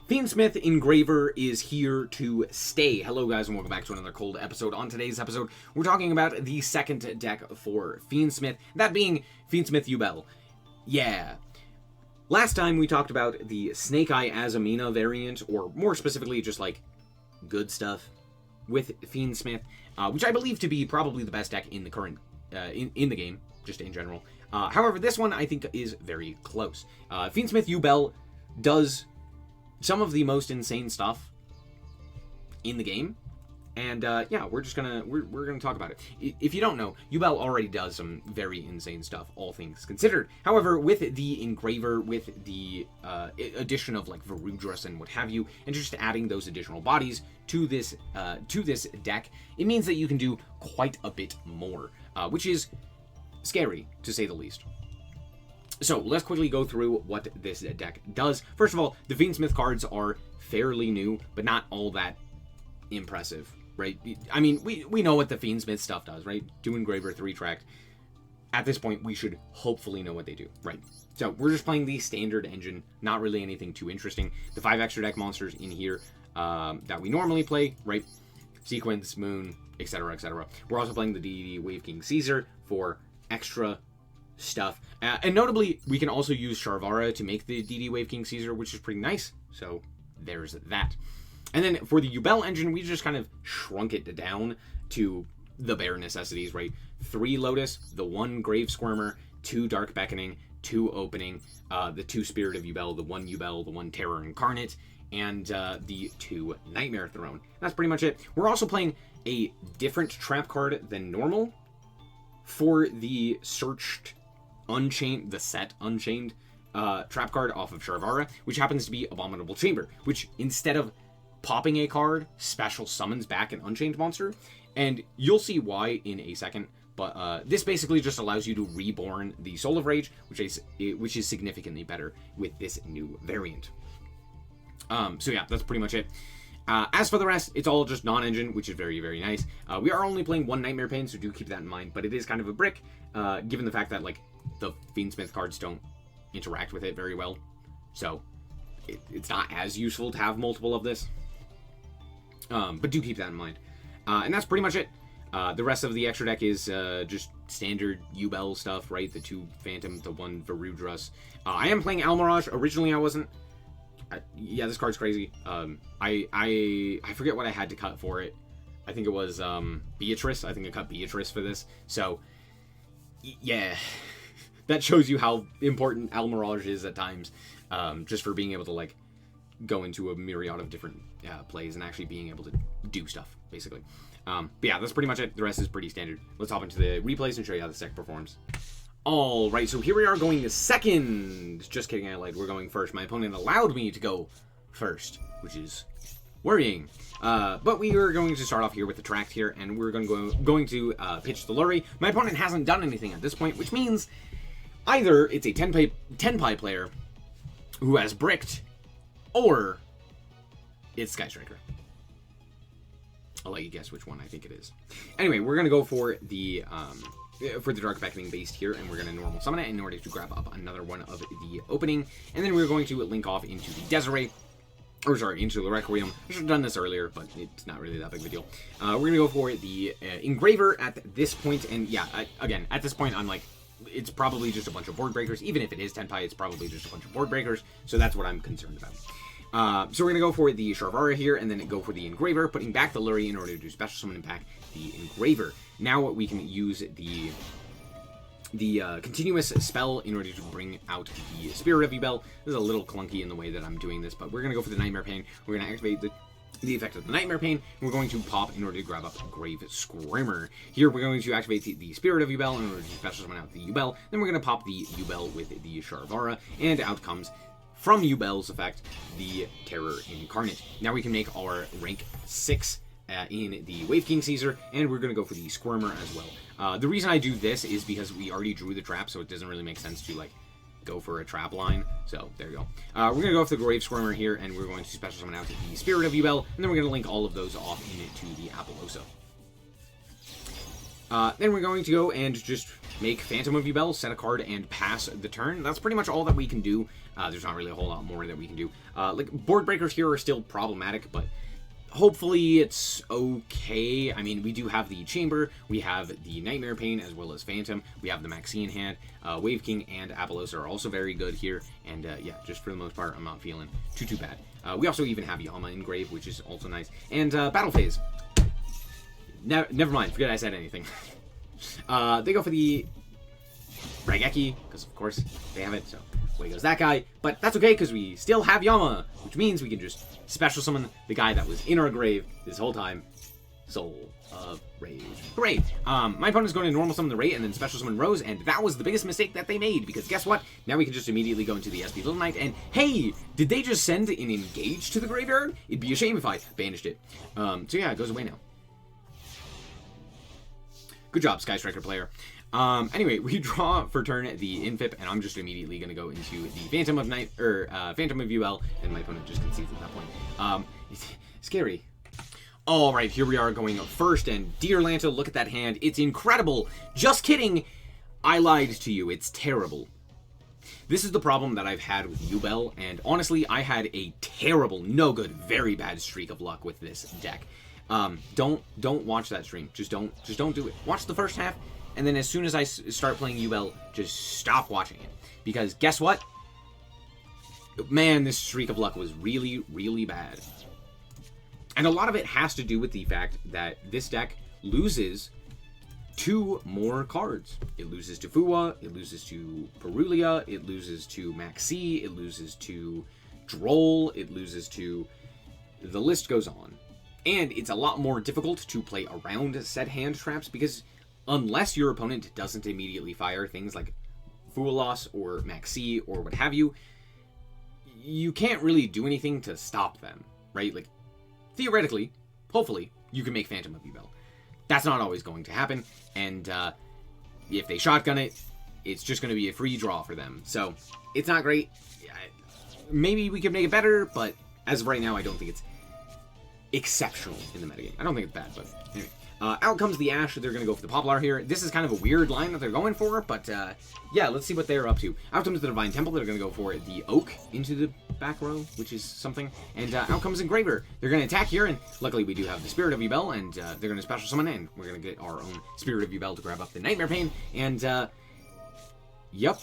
Fiendsmith Engraver is here to stay. Hello guys and welcome back to another cold episode. On today's episode, we're talking about the second deck for Fiendsmith, that being Fiendsmith Yubel. Yeah. Last time we talked about the Snake Eye Azamina variant, or more specifically just like good stuff with Fiendsmith, which I believe to be probably the best deck in the current, in the game, just in general. However, this one I think is very close. Fiendsmith Yubel does some of the most insane stuff in the game, and yeah, we're gonna talk about it. If you don't know, Yubel already does some very insane stuff, all things considered. However, with the Engraver, with the addition of like Varudras and what have you, and just adding those additional bodies to this deck, it means that you can do quite a bit more, which is scary to say the least. So, let's quickly go through what this deck does. First of all, the Fiendsmith cards are fairly new, but not all that impressive, right? I mean, we know what the Fiendsmith stuff does, right? 2 Engraver, 3 Tract. At this point, we should hopefully know what they do, right? So, we're just playing the standard engine, not really anything too interesting. The 5 extra deck monsters in here that we normally play, right? Sequence, Moon, etc., etc. We're also playing the DD Wave King Caesar for extra stuff. And notably, we can also use Sharvara to make the DD Wave King Caesar, which is pretty nice. So there's that. And then for the Yubel engine, we just kind of shrunk it down to the bare necessities, right? 3 Lotus, the 1 Grave Squirmer, 2 Dark Beckoning, 2 Opening, the 2 Spirit of Yubel, the 1 Yubel, the 1 Terror Incarnate, and the 2 Nightmare Throne. That's pretty much it. We're also playing a different trap card than normal for the Searched Unchained, the set Unchained trap card off of Sharvara, which happens to be Abominable Chamber, which instead of popping a card, special summons back an Unchained monster, and you'll see why in a second, but this basically just allows you to reborn the Soul of Rage, which is significantly better with this new variant. So yeah, that's pretty much it. As for the rest, it's all just non-engine, which is very, very nice. We are only playing 1 Nightmare Pain, so do keep that in mind, but it is kind of a brick, given the fact that, like, the Fiendsmith cards don't interact with it very well. So, it's not as useful to have multiple of this. But do keep that in mind. And that's pretty much it. The rest of the extra deck is just standard Yubel stuff, right? The 2 Phantom, the 1 Varudras. I am playing Almirage. Originally, I wasn't. Yeah, this card's crazy. I forget what I had to cut for it. I think it was Beatrice. I think I cut Beatrice for this. So, yeah, that shows you how important Almirage is at times. Just for being able to like go into a myriad of different plays and actually being able to do stuff, basically. But yeah, that's pretty much it. The rest is pretty standard. Let's hop into the replays and show you how this deck performs. Alright, so here we are going to second. Just kidding, I lied. We're going first. My opponent allowed me to go first, which is worrying. But we are going to start off here with the Tract here, and we're going to pitch the Lurry. My opponent hasn't done anything at this point, which means either it's a 10-pie player who has bricked, or it's Sky Striker. I'll let you guess which one I think it is. Anyway, we're going to go for the Dark Beckoning based here, and we're going to normal summon it in order to grab up another one of the Opening, and then we're going to link off into the Desiree, or sorry, into the Requiem. I should have done this earlier, but it's not really that big of a deal. We're going to go for the Engraver at this point, and yeah, again, at this point, I'm like, it's probably just a bunch of board breakers. Even if it is 10-pie, it's probably just a bunch of board breakers, so that's what I'm concerned about. So we're going to go for the Sharvara here, and then go for the Engraver, putting back the Lurry in order to special summon back the Engraver. Now we can use the continuous spell in order to bring out the Spirit of Yubel. This is a little clunky in the way that I'm doing this, but we're going to go for the Nightmare Pain. We're going to activate the effect of the Nightmare Pain, and we're going to pop in order to grab up Grave Screamer. Here we're going to activate the Spirit of Yubel in order to special summon out the Yubel. Then we're going to pop the Yubel with the Sharvara, and out comes, from Yubel's effect, the Terror Incarnate. Now we can make our rank 6 in the Wave King Caesar, and we're going to go for the Squirmer as well. The reason I do this is because we already drew the trap, so it doesn't really make sense to like go for a trap line. So there you go. We're going to go with the Grave Squirmer here, and we're going to special summon out the Spirit of Yubel, and then we're going to link all of those off into the Apollosa. Then we're going to go and just make Phantom of Yubel, set a card, and pass the turn. That's pretty much all that we can do. There's not really a whole lot more that we can do. Like, board breakers here are still problematic, but hopefully it's okay. I mean, we do have the Chamber, we have the Nightmare Pain, as well as Phantom. We have the Maxi in hand. Wave King and Apollos are also very good here. And yeah, just for the most part, I'm not feeling too bad. We also even have Yama in Grave, which is also nice. And Battle Phase. Never mind, forget I said anything. They go for the Raigeki, because of course they have it, so away goes that guy. But that's okay, because we still have Yama, which means we can just special summon the guy that was in our grave this whole time. Soul of Rage. Hooray! My opponent's going to normal summon the Ray and then special summon Rose, and that was the biggest mistake that they made, because guess what? Now we can just immediately go into the SP Little Knight, and hey! Did they just send an Engage to the graveyard? It'd be a shame if I banished it. So yeah, it goes away now. Good job, Sky Striker player. Anyway, we draw for turn the Infip, and I'm just immediately going to go into the Phantom of Yubel, and my opponent just concedes at that point. It's scary. Alright, here we are going first, and dear Lanta, look at that hand. It's incredible. Just kidding. I lied to you. It's terrible. This is the problem that I've had with Yubel, and honestly, I had a terrible, no good, very bad streak of luck with this deck. Don't watch that stream. Just don't do it. Watch the first half, and then as soon as I start playing Yubel, just stop watching it. Because guess what? Man, this streak of luck was really, really bad. And a lot of it has to do with the fact that this deck loses 2 more cards. It loses to Fuwa, it loses to Perulia, it loses to Maxi, it loses to Droll, it loses to... The list goes on. And it's a lot more difficult to play around said hand traps, because unless your opponent doesn't immediately fire things like Fualos or Maxi or what have you, you can't really do anything to stop them, right? Like, theoretically, hopefully, you can make Phantom of Yubel. That's not always going to happen, and if they shotgun it, it's just going to be a free draw for them. So, it's not great. Maybe we could make it better, but as of right now, I don't think it's exceptional in the metagame. I don't think it's bad, but anyway. Out comes the Ash. They're going to go for the Poplar here. This is kind of a weird line that they're going for, but yeah, let's see what they're up to. Out comes the Divine Temple. They're going to go for the Oak into the back row, which is something. And out comes Engraver. They're going to attack here, and luckily we do have the Spirit of Yubel, and they're going to special summon, and we're going to get our own Spirit of Yubel to grab up the Nightmare Pain, and yep.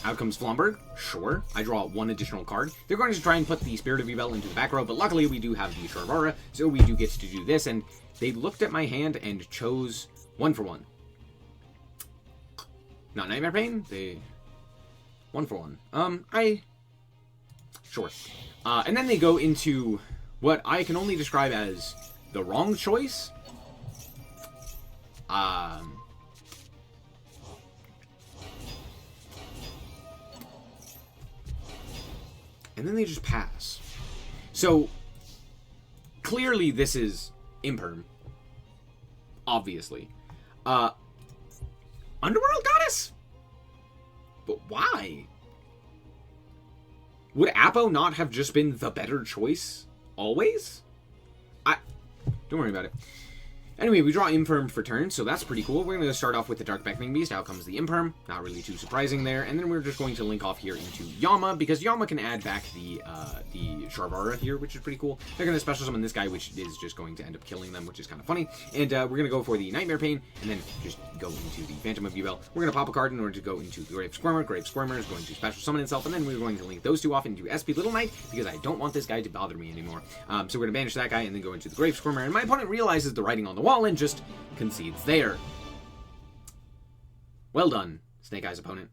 Out comes Flomberg. Sure. I draw 1 additional card. They're going to try and put the Spirit of Yubel into the back row, but luckily we do have the Sharvara, so we do get to do this, and they looked at my hand and chose 1 for 1. Not Nightmare Pain. They 1 for 1. Sure. And then they go into what I can only describe as the wrong choice. And then they just pass. So, clearly this is Imperm. Obviously. Underworld Goddess? But why? Would Apo not have just been the better choice? Always? Don't worry about it. Anyway, we draw Imperm for turn, so that's pretty cool. We're going to start off with the Dark Beckoning Beast. Out comes the Imperm. Not really too surprising there. And then we're just going to link off here into Yama, because Yama can add back the Sharvara here, which is pretty cool. They're going to special summon this guy, which is just going to end up killing them, which is kind of funny. And we're going to go for the Nightmare Pain, and then just go into the Phantom of Yubel. We're going to pop a card in order to go into the Grave Squirmer. Grave Squirmer is going to special summon itself, and then we're going to link those two off into SP Little Knight, because I don't want this guy to bother me anymore. So we're going to banish that guy, and then go into the Grave Squirmer, and my opponent realizes the writing on the wall, and just concedes there. Well done, Snake Eyes opponent.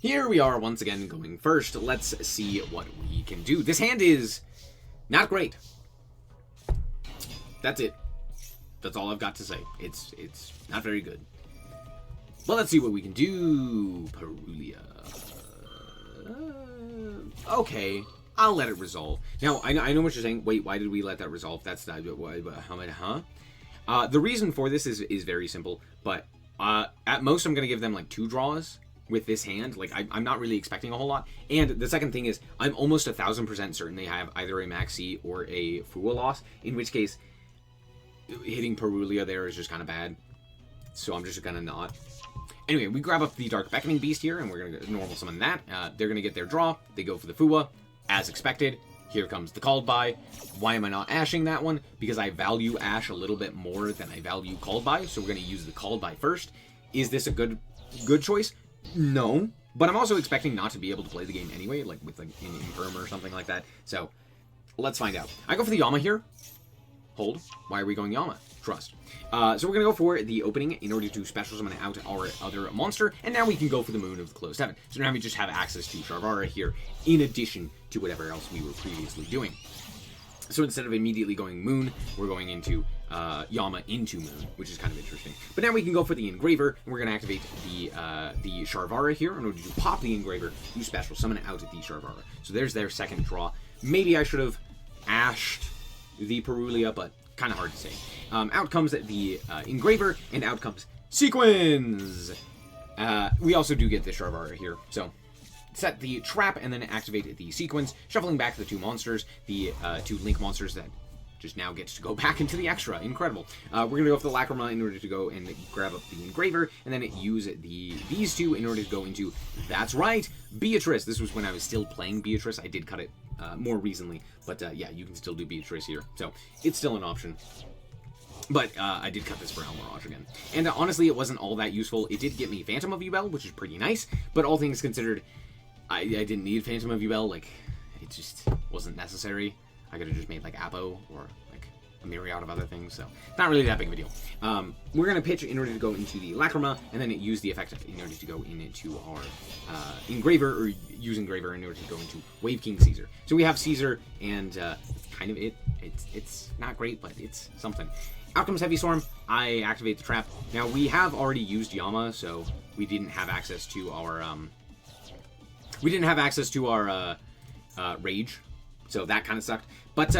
Here we are once again going first. Let's see what we can do. This hand is not great. That's it. That's all I've got to say. It's not very good. But let's see what we can do. Perulia. Okay. I'll let it resolve. Now, I know what you're saying. Wait, why did we let that resolve? That's not... Huh? The reason for this is very simple, but at most I'm going to give them like 2 draws with this hand. Like, I'm not really expecting a whole lot. And the second thing is, I'm almost 1000% certain they have either a Maxi or a Fua loss, in which case, hitting Perulia there is just kind of bad. So I'm just going to not. Anyway, we grab up the Dark Beckoning Beast here, and we're going to normal summon that. They're going to get their draw. They go for the Fua, as expected. Here comes the Called By. Why am I not ashing that one? Because I value Ash a little bit more than I value Called By, so we're going to use the Called By first. Is this a good choice? No. But I'm also expecting not to be able to play the game anyway, like with like an Infirm or something like that. So, let's find out. I go for the Yama here. Hold. Why are we going Yama? Trust. So we're going to go for the opening in order to special summon out our other monster, and now we can go for the Moon of the Closed Heaven. So now we just have access to Sharvara here, in addition to whatever else we were previously doing. So instead of immediately going Moon, we're going into Yama into Moon, which is kind of interesting. But now we can go for the Engraver, and we're going to activate the Sharvara here in order to pop the Engraver, to special summon out the Sharvara. So there's their second draw. Maybe I should have ashed the Perulia, but kind of hard to say. Out comes the Engraver, and out comes Sequins! We also do get the Sharvara here, so set the trap and then activate the Sequins, shuffling back the two monsters, the two Link monsters that just now gets to go back into the extra. Incredible. We're going to go for the Lacrima in order to go and grab up the Engraver, and then use these two in order to go into, that's right, Beatrice. This was when I was still playing Beatrice. I did cut it more recently, but yeah, you can still do Beatrice here. So it's still an option. But I did cut this for El Mirage again. And honestly, it wasn't all that useful. It did get me Phantom of Yubel, which is pretty nice, but all things considered, I didn't need Phantom of Yubel. Like, it just wasn't necessary. I could have just made like Apo or like a myriad of other things, so not really that big of a deal. We're going to pitch in order to go into the Lacrima, and then use the effect in order to go into our Engraver, or use Engraver in order to go into Wave King Caesar. So we have Caesar, and kind of it's not great, but it's something. Out comes Heavy Storm. I activate the trap. Now we have already used Yama, so we didn't have access to our Rage, so that kind of sucked. But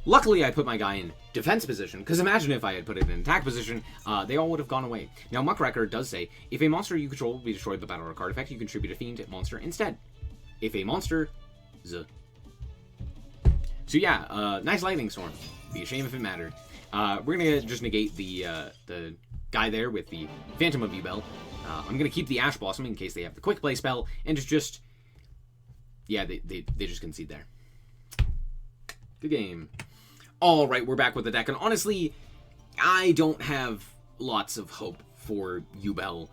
luckily, I put my guy in defense position, because imagine if I had put it in attack position, they all would have gone away. Now, Muckracker does say, if a monster you control will be destroyed by battle or card effect, you contribute a fiend monster instead. If a monster, So yeah, nice Lightning Storm. Be a shame if it mattered. We're gonna just negate the guy there with the Phantom of Yubel. I'm gonna keep the Ash Blossom in case they have the Quick Play spell, and just yeah, they just concede there. Good game. Alright, we're back with the deck, and honestly, I don't have lots of hope for Yubel.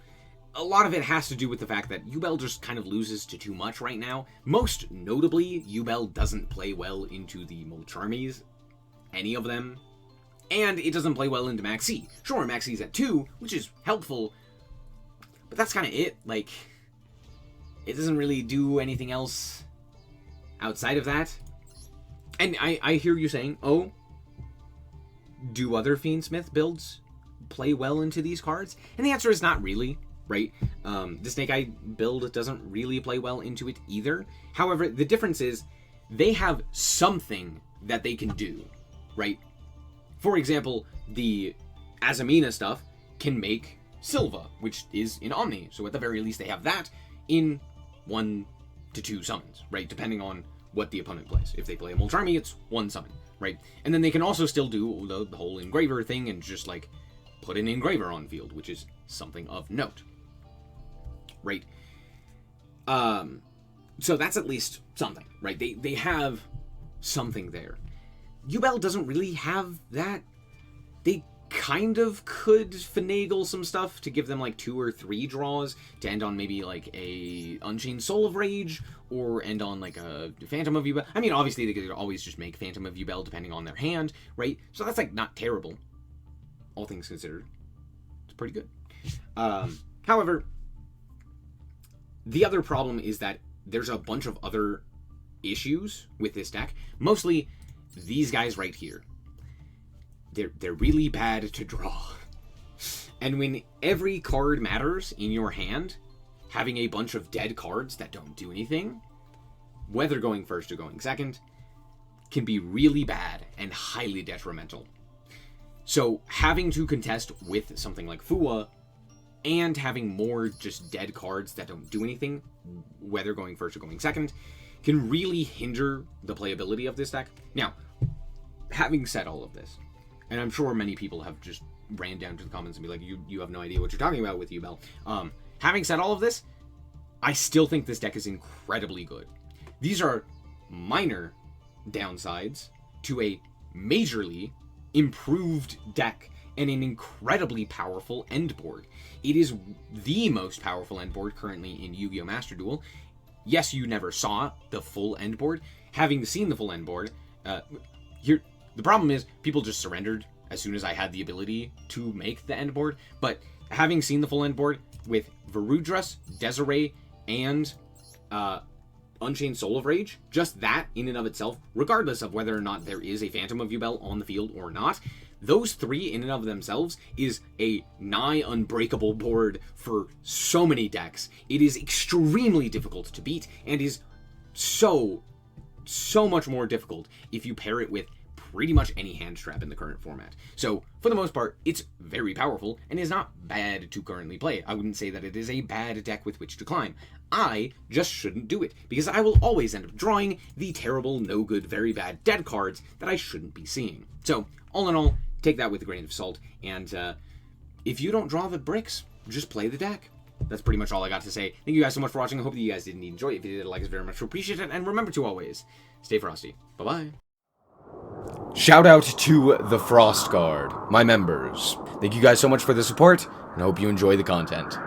A lot of it has to do with the fact that Yubel just kind of loses to too much right now. Most notably, Yubel doesn't play well into the Molcharmies, any of them, and it doesn't play well into Maxi. Sure, Maxi's at 2, which is helpful, but that's kind of it. Like, it doesn't really do anything else outside of that. And I hear you saying, oh, do other Fiendsmith builds play well into these cards? And the answer is not really, right? The Snake Eye build doesn't really play well into it either. However, the difference is they have something that they can do, right? For example, the Azamina stuff can make Silva, which is in Omni. So at the very least, they have that in 1 to 2 summons, right? Depending on what the opponent plays. If they play a Molcharmy, it's 1 summon, right? And then they can also still do the whole Engraver thing and just, like, put an Engraver on field, which is something of note, right? So that's at least something, right? They have something there. Yubel doesn't really have that. They kind of could finagle some stuff to give them like 2 or 3 draws to end on maybe like a Unchained Soul of Rage, or end on like a Phantom of Yubel. I mean, obviously they could always just make Phantom of Yubel depending on their hand, right? So that's like not terrible, all things considered. It's pretty good. However, the other problem is that there's a bunch of other issues with this deck. Mostly these guys right here. They're really bad to draw. And when every card matters in your hand, having a bunch of dead cards that don't do anything, whether going first or going second, can be really bad and highly detrimental. So having to contest with something like Fua, and having more just dead cards that don't do anything, whether going first or going second, can really hinder the playability of this deck. Now, having said all of this, and I'm sure many people have just ran down to the comments and be like, you have no idea what you're talking about with Yubel. Having said all of this, I still think this deck is incredibly good. These are minor downsides to a majorly improved deck and an incredibly powerful end board. It is the most powerful end board currently in Yu-Gi-Oh! Master Duel. Yes, you never saw the full end board. Having seen the full end board, the problem is people just surrendered as soon as I had the ability to make the end board. But having seen the full end board with Varudras, Desiree, and Unchained Soul of Rage, just that in and of itself, regardless of whether or not there is a Phantom of Yubel on the field or not, those three in and of themselves is a nigh unbreakable board for so many decks. It is extremely difficult to beat and is so much more difficult if you pair it with pretty much any hand trap in the current format. So, for the most part, it's very powerful and is not bad to currently play. I wouldn't say that it is a bad deck with which to climb. I just shouldn't do it, because I will always end up drawing the terrible, no good, very bad dead cards that I shouldn't be seeing. So, all in all, take that with a grain of salt, and if you don't draw the bricks, just play the deck. That's pretty much all I got to say. Thank you guys so much for watching. I hope that you guys did enjoy it. If you did, like us very much appreciate it, and remember to always stay frosty. Bye-bye. Shout out to the Frost Guard, my members. Thank you guys so much for the support, and I hope you enjoy the content.